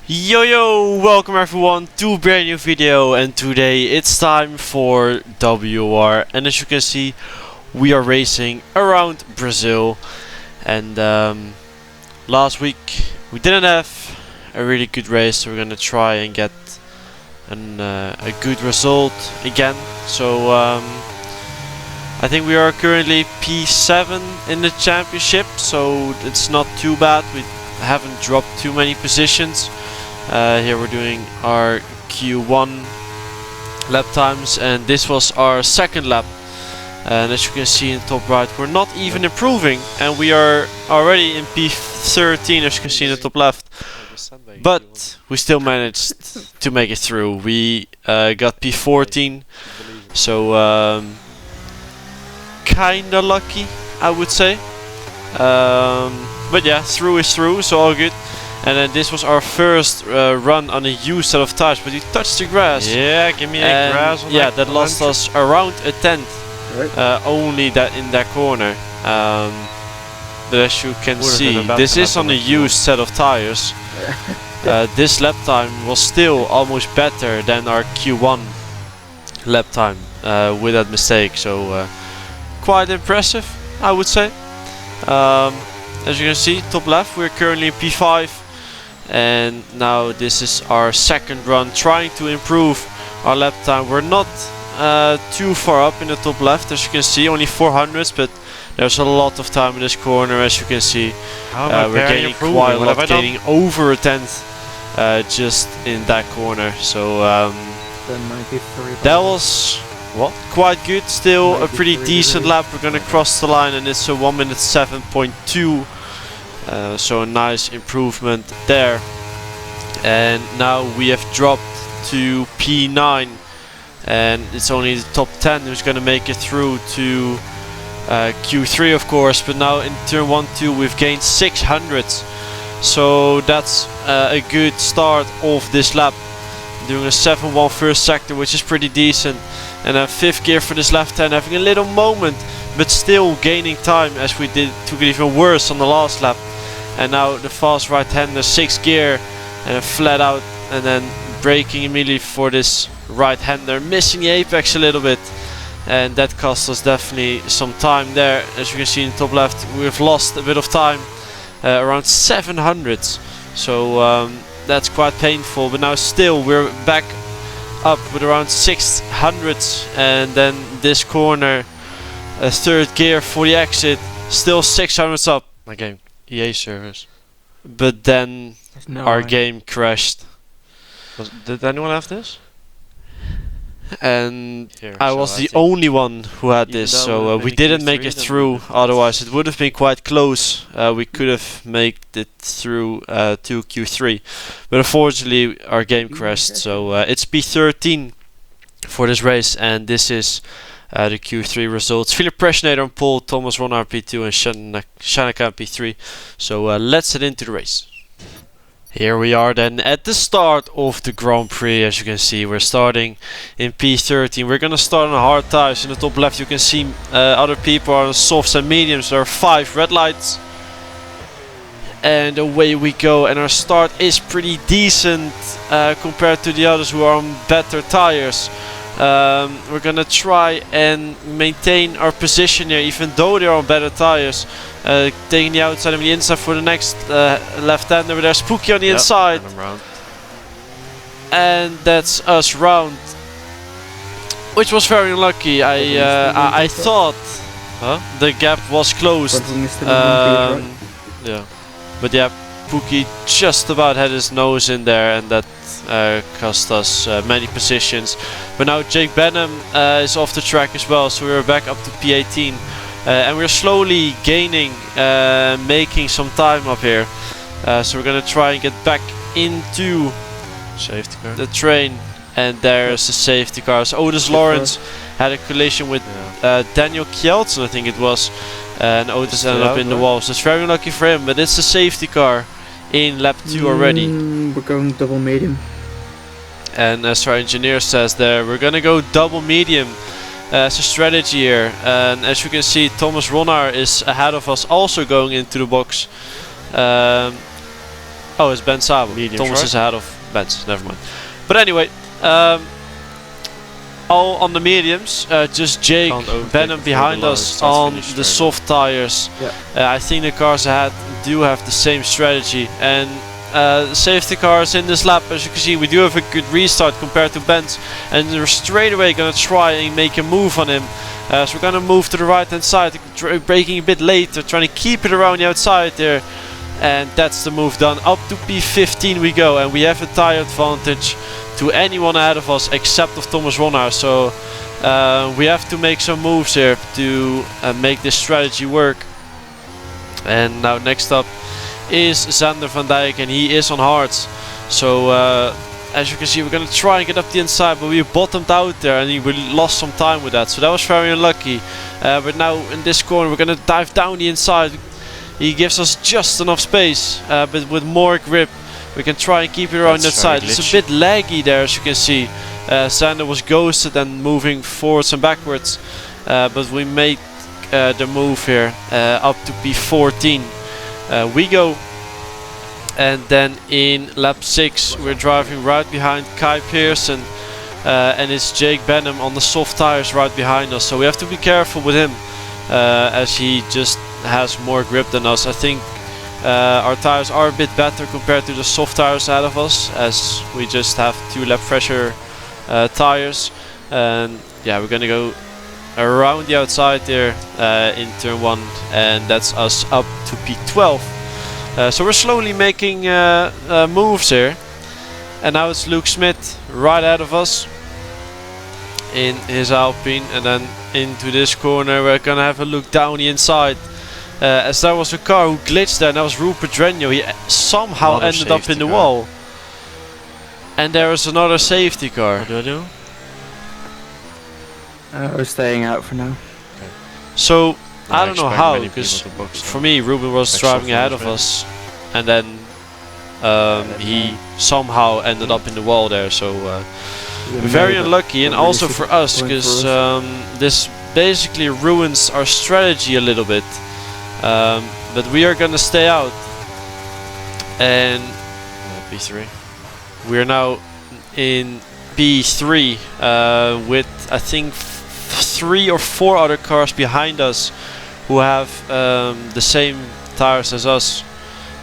Yo, welcome everyone to a brand new video, and today it's time for WOR, and as you can see we are racing around Brazil. And last week we didn't have a really good race, so we're gonna try and get a good result again. So I think we are currently P7 in the championship, so it's not too bad. We haven't dropped too many positions. Here we're doing our Q1 lap times, and this was our second lap. And as you can see in the top right, we're not even improving, and we are already in P13, as you can see in the top left. But we still managed to make it through. We got P14, so kinda lucky, I would say. But yeah, through is through, so all good. And then this was our first run on a used set of tires, but we touched the grass. Yeah, give me a grass on that lost us around a tenth. Right. Only that in that corner. But as you can see, this is on a used set of tires. This lap time was still almost better than our Q1 lap time with that mistake. So quite impressive, I would say. As you can see, top left, we're currently in P5. And now this is our second run, trying to improve our lap time. We're not too far up in the top left, as you can see, only 400s, but there's a lot of time in this corner, as you can see. We're gaining quite a lot, gaining over a tenth just in that corner. So that was quite good, still a pretty decent lap. We're gonna cross the line, and it's a 1 minute 7.2. So a nice improvement there. And now we have dropped to P9, and it's only the top 10 who's going to make it through to Q3, of course. But now in turn 1-2 we've gained 600s, so that's a good start of this lap. Doing a 7-1 first sector, which is pretty decent, and then 5th gear for this left hand, having a little moment but still gaining time, as we took it even worse on the last lap. And now the fast right hander, 6th gear, and flat out, and then braking immediately for this right hander, missing the apex a little bit, and that cost us definitely some time there. As you can see in the top left, we've lost a bit of time, around 700s, so that's quite painful. But now still we're back up with around 600s, and then this corner, a 3rd gear for the exit, still 600s up. My game. EA service. But then our game crashed. Did anyone have this? And here, I was the only one who had this, so we didn't make it through. Otherwise it would have been quite close. We could have made it through to Q3, but unfortunately our game crashed. So it's P13 for this race, and this is the Q3 results. Philip Pressionator on pole, Thomas Ronnar P2, and Shanaka P3. So let's head into the race. Here we are then at the start of the Grand Prix. As you can see, we're starting in P13. We're gonna start on hard tires. In the top left you can see other people are on softs and mediums. There are 5 red lights. And away we go, and our start is pretty decent compared to the others who are on better tires. We're gonna try and maintain our position here, even though they're on better tires. Taking the outside and the inside for the next left-hander. There's Spooky on the inside, and that's us round, which was very unlucky. I thought the gap was closed. Yeah, but yeah, Pookie just about had his nose in there, and that cost us many positions. But now Jake Benham is off the track as well, so we're back up to P18, and we're slowly gaining, making some time up here. So we're gonna try and get back into safety car. the train, and there's a safety car. So Otis Lawrence had a collision with Daniel Kjeltsen, I think it was, and Otis ended up in the wall. So it's very unlucky for him, but it's a safety car in lap 2 already. We're going double medium. And as our engineer says there, we're gonna go double medium as a strategy here. And as you can see, Thomas Ronnar is ahead of us, also going into the box. Oh, it's Ben Sabo. Mediums, Thomas right? is ahead of Ben's. Never mind. But anyway, all on the mediums. Just Jake, Can't overtake Benham before behind the line us starts on finish the straight. soft tires. Yeah. I think the cars ahead do have the same strategy. And the safety cars in this lap, as you can see, we do have a good restart compared to Ben's. And we're straight away going to try and make a move on him. So we're going to move to the right hand side, braking a bit later, trying to keep it around the outside there. And that's the move done. Up to P15 we go, and we have a tire advantage to anyone ahead of us except of Thomas Ronnaar. So we have to make some moves here to make this strategy work. And now next up is Xander van Dijk, and he is on hards. So as you can see, we're going to try and get up the inside, but we bottomed out there and we lost some time with that. So that was very unlucky. But now in this corner we're going to dive down the inside. He gives us just enough space, but with more grip we can try and keep it around that side. It's a bit laggy there, as you can see. Xander was ghosted and moving forwards and backwards, but we made the move here up to P14. We go, and then in lap 6 we're driving right behind Kai Pearson, and it's Jake Benham on the soft tires right behind us. So we have to be careful with him, as he just has more grip than us. I think our tires are a bit better compared to the soft tires ahead of us, as we just have 2 lap fresher tires. And yeah, we're gonna go around the outside there in turn 1, and that's us up to P12. So we're slowly making moves here, and now it's Luke Smith right ahead of us in his Alpine, and then into this corner we're gonna have a look down the inside, as there was a car who glitched there, and that was Rupert Drenyo. He somehow ended up in the wall, and there is another safety car. What do I do? We're staying out for now. So I don't know expect how, many because people to box for now. me Ruben was Extra driving ahead of finish, us, and then he somehow ended up in the wall there. So very unlucky, and also for us, because this basically ruins our strategy a little bit. But we are gonna stay out, and P3. we're now in P3 with I think 3 or 4 other cars behind us who have the same tires as us,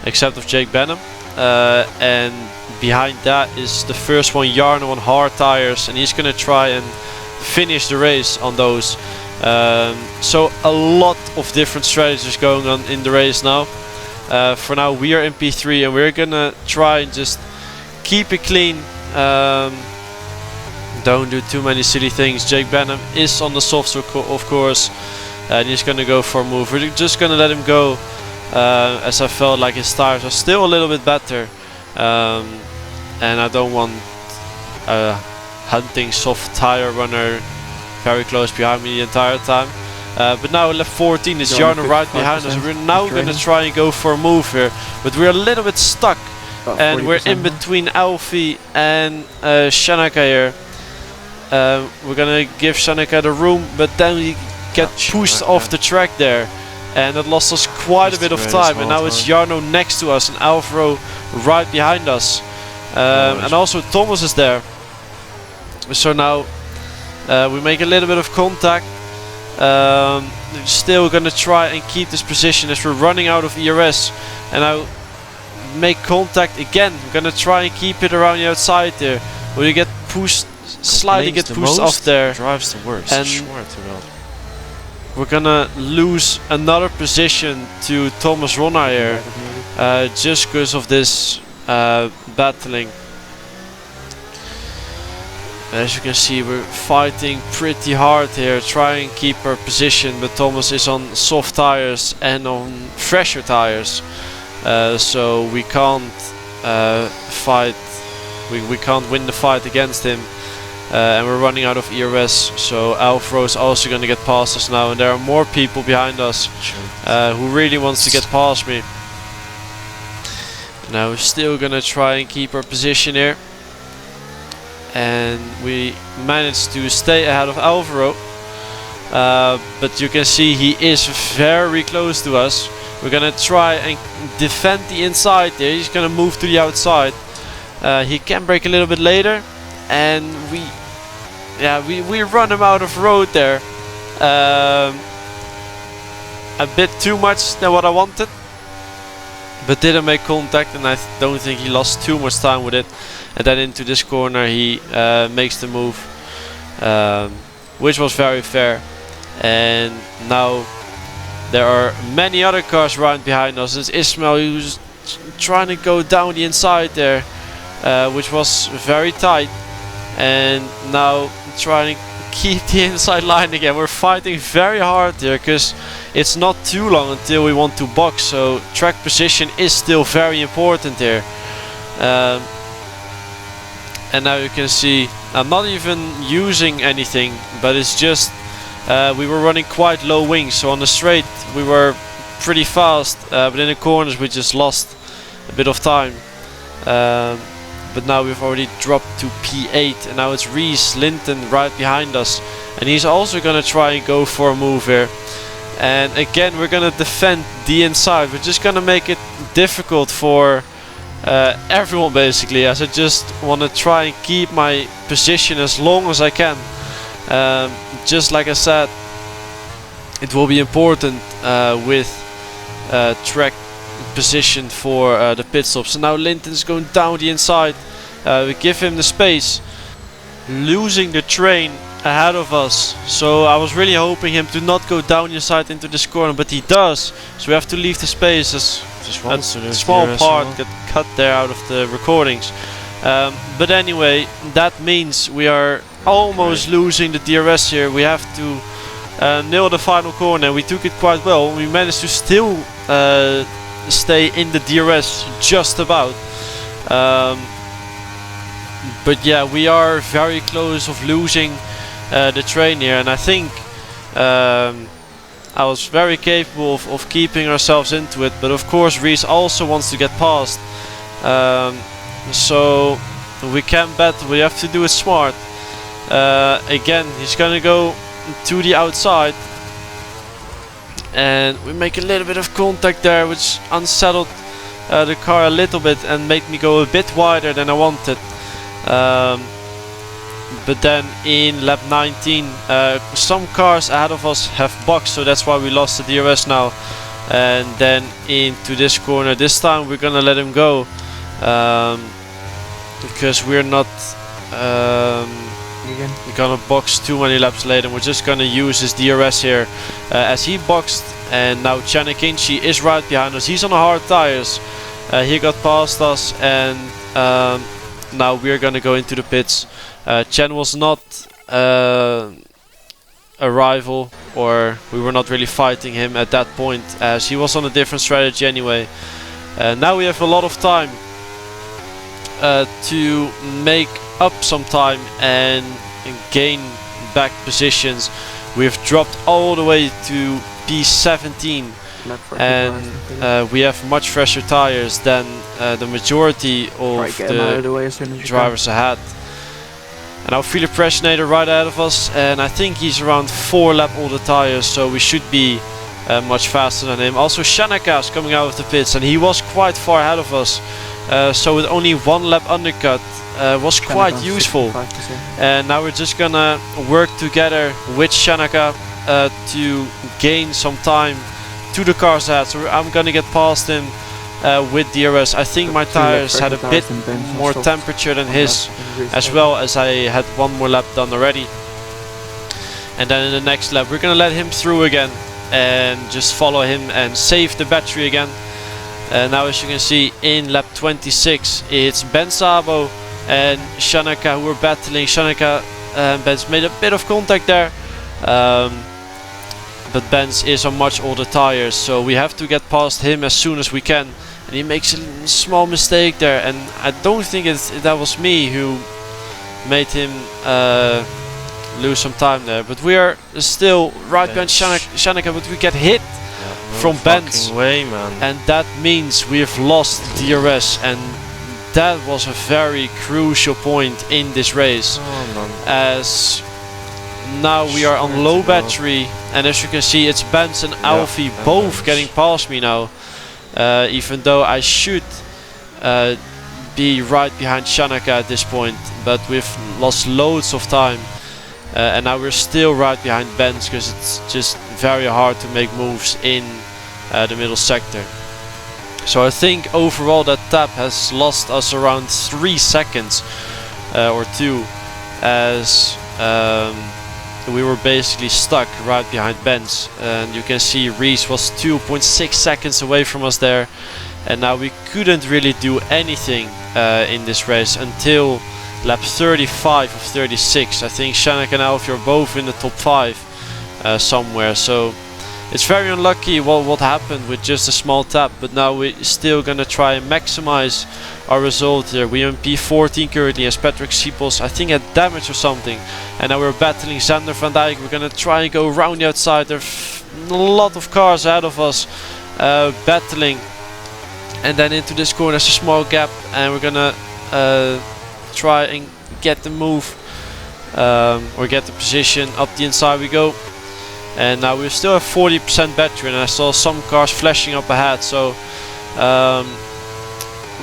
except of Jake Benham. And behind that is the first one, Jarno, on hard tires, and he's gonna try and finish the race on those. So a lot of different strategies going on in the race now. For now we are in P3, and we're gonna try and just keep it clean. Don't do too many silly things. Jake Benham is on the softs of course, and he's gonna go for a move. We're just gonna let him go, as I felt like his tires are still a little bit better, and I don't want a hunting soft tire runner very close behind me the entire time. But now lap 14 is Jarno right behind us. We're now gonna try and go for a move here, but we're a little bit stuck, and we're in between Alfie and Shanaka here. We're gonna give Shanaka the room, but then we get pushed off the track there, and it lost us quite a bit of time. And now it's Jarno next to us and Alvaro right behind us, and also Thomas is there. So now we make a little bit of contact. Still gonna try and keep this position as we're running out of ERS, and now make contact again. We're gonna try and keep it around the outside there. We get pushed, slightly get pushed off there, Drives the worst. and we're gonna lose another position to Thomas Ronnaar here, just because of this battling. As you can see, we're fighting pretty hard here, trying to keep our position, but Thomas is on soft tires and on fresher tires, so we can't fight. We can't win the fight against him, and we're running out of ERS. So Alvaro is also going to get past us now, and there are more people behind us who really wants to get past me. Now we're still going to try and keep our position here, and we managed to stay ahead of Alvaro, but you can see he is very close to us. We're gonna try and defend the inside there. He's gonna move to the outside. He can brake a little bit later, and we run him out of road there. A bit too much than what I wanted, but didn't make contact, and I don't think he lost too much time with it. And then into this corner he makes the move, which was very fair. And now there are many other cars right behind us. It's Ismail who's trying to go down the inside there, which was very tight, and now trying to keep the inside line again. We're fighting very hard here because it's not too long until we want to box, so track position is still very important here. And now you can see I'm not even using anything, but it's just we were running quite low wings, so on the straight we were pretty fast, but in the corners we just lost a bit of time. But now we've already dropped to P8, and now it's Reese Linton right behind us, and he's also gonna try and go for a move here. And again we're gonna defend the inside. We're just gonna make it difficult for everyone basically, as I just want to try and keep my position as long as I can. Just like I said, it will be important with track position for the pit stop. So now Linton's going down the inside. We give him the space, losing the train ahead of us. So I was really hoping him to not go down the inside into this corner, but he does. So we have to leave the space, as a small part got cut there out of the recordings. But anyway, that means we are almost losing the DRS here. We have to nail the final corner. We took it quite well. We managed to still stay in the DRS just about. But yeah, we are very close of losing the train here, and I think I was very capable of keeping ourselves into it, but of course Reese also wants to get past. So we can battle, we have to do it smart. Again, he's gonna go to the outside, and we make a little bit of contact there, which unsettled the car a little bit and made me go a bit wider than I wanted. But then in lap 19 some cars ahead of us have boxed, so that's why we lost the DRS now. And then into this corner, this time we're gonna let him go, because we're not gonna box too many laps later. We're just gonna use his DRS here, as he boxed. And now Chanakinchi is right behind us. He's on the hard tires. He got past us, and now we're gonna go into the pits. Chen was not a rival, or we were not really fighting him at that point, as he was on a different strategy anyway. Now we have a lot of time to make up some time and gain back positions. We've dropped all the way to P17, and we have much fresher tires than the majority of the drivers ahead. And now Philip Pressionator right ahead of us, and I think he's around 4 lap older tires, so we should be much faster than him. Also Shanaka is coming out of the pits, and he was quite far ahead of us, so with only 1 lap undercut was quite useful. And now we're just gonna work together with Shanaka to gain some time to the cars ahead. So I'm gonna get past him with DRS. I think my tires had a bit more temperature than his, as well as I had 1 more lap done already. And then in the next lap we're gonna let him through again and just follow him and save the battery again. Now as you can see in lap 26 it's Ben Sabo and Shanaka who are battling. Shanaka and Benz made a bit of contact there, but Benz is on much older tires, so we have to get past him as soon as we can. And he makes a small mistake there, and I don't think that was me who made him lose some time there. But we are still right behind Shanaka, but we get hit from Benz, and that means we have lost DRS, and that was a very crucial point in this race, as now we are on low battery, and as you can see, it's Benz and Alfie both getting past me now. Even though I should be right behind Shanaka at this point, but we've lost loads of time. And now we're still right behind Benz because it's just very hard to make moves in the middle sector. So I think overall that tap has lost us around 3 seconds or 2, as we were basically stuck right behind Benz. And you can see Reese was 2.6 seconds away from us there, and now we couldn't really do anything in this race until lap 35 of 36. I think Shannak and Alfie are both in the top 5 somewhere, so it's very unlucky what happened with just a small tap, but now we're still gonna try and maximize our result here. We are in P14 currently, as Patrick Siepels I think had damage or something, and now we're battling Xander van Dijk. We're gonna try and go around the outside. There's a lot of cars ahead of us battling, and then into this corner there's a small gap, and we're gonna try and get the move or get the position. Up the inside we go, and now we still have 40% battery, and I saw some cars flashing up ahead, so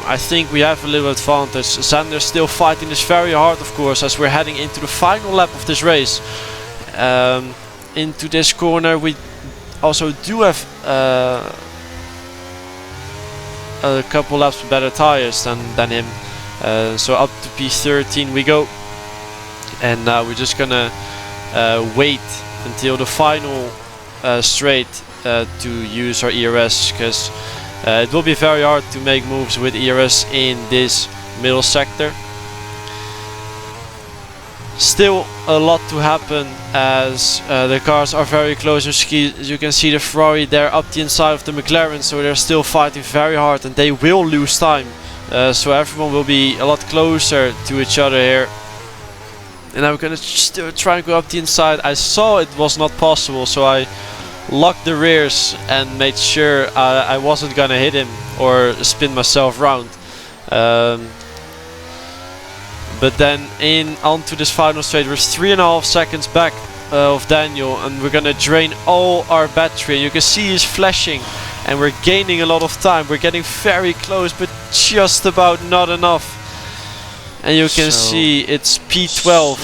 I think we have a little advantage. Xander's still fighting this very hard, of course, as we're heading into the final lap of this race. Into this corner we also do have a couple laps with better tires than him. So up to P13 we go, and now we're just gonna wait until the final straight to use our ERS, because it will be very hard to make moves with ERS in this middle sector. Still a lot to happen, as the cars are very close. As you can see the Ferrari there up the inside of the McLaren, so they're still fighting very hard, and they will lose time. So everyone will be a lot closer to each other here. And I'm gonna still try and go up the inside. I saw it was not possible, so I locked the rears and made sure I wasn't gonna hit him or spin myself round. But then onto this final straight, we're 3.5 seconds back of Daniel, and we're gonna drain all our battery. You can see he's flashing, and we're gaining a lot of time. We're getting very close, but just about not enough. And you can see it's P12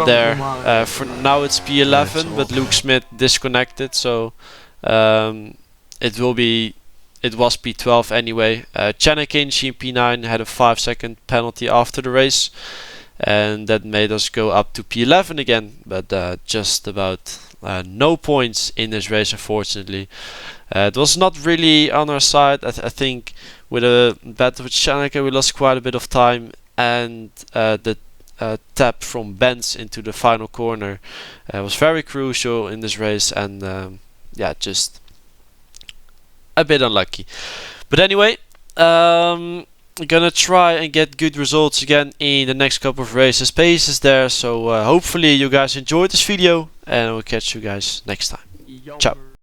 there. For now it's P11, but Luke Smith disconnected, so it was P12 anyway. Chanakins in P9 had a 5-second penalty after the race, and that made us go up to P11 again, but just about no points in this race, unfortunately. It was not really on our side. I think with a battle with Shanaka we lost quite a bit of time, and the tap from Benz into the final corner was very crucial in this race, and yeah, just a bit unlucky. But anyway, I'm gonna try and get good results again in the next couple of races. Pace is there, so hopefully you guys enjoyed this video, and I will catch you guys next time. Ciao.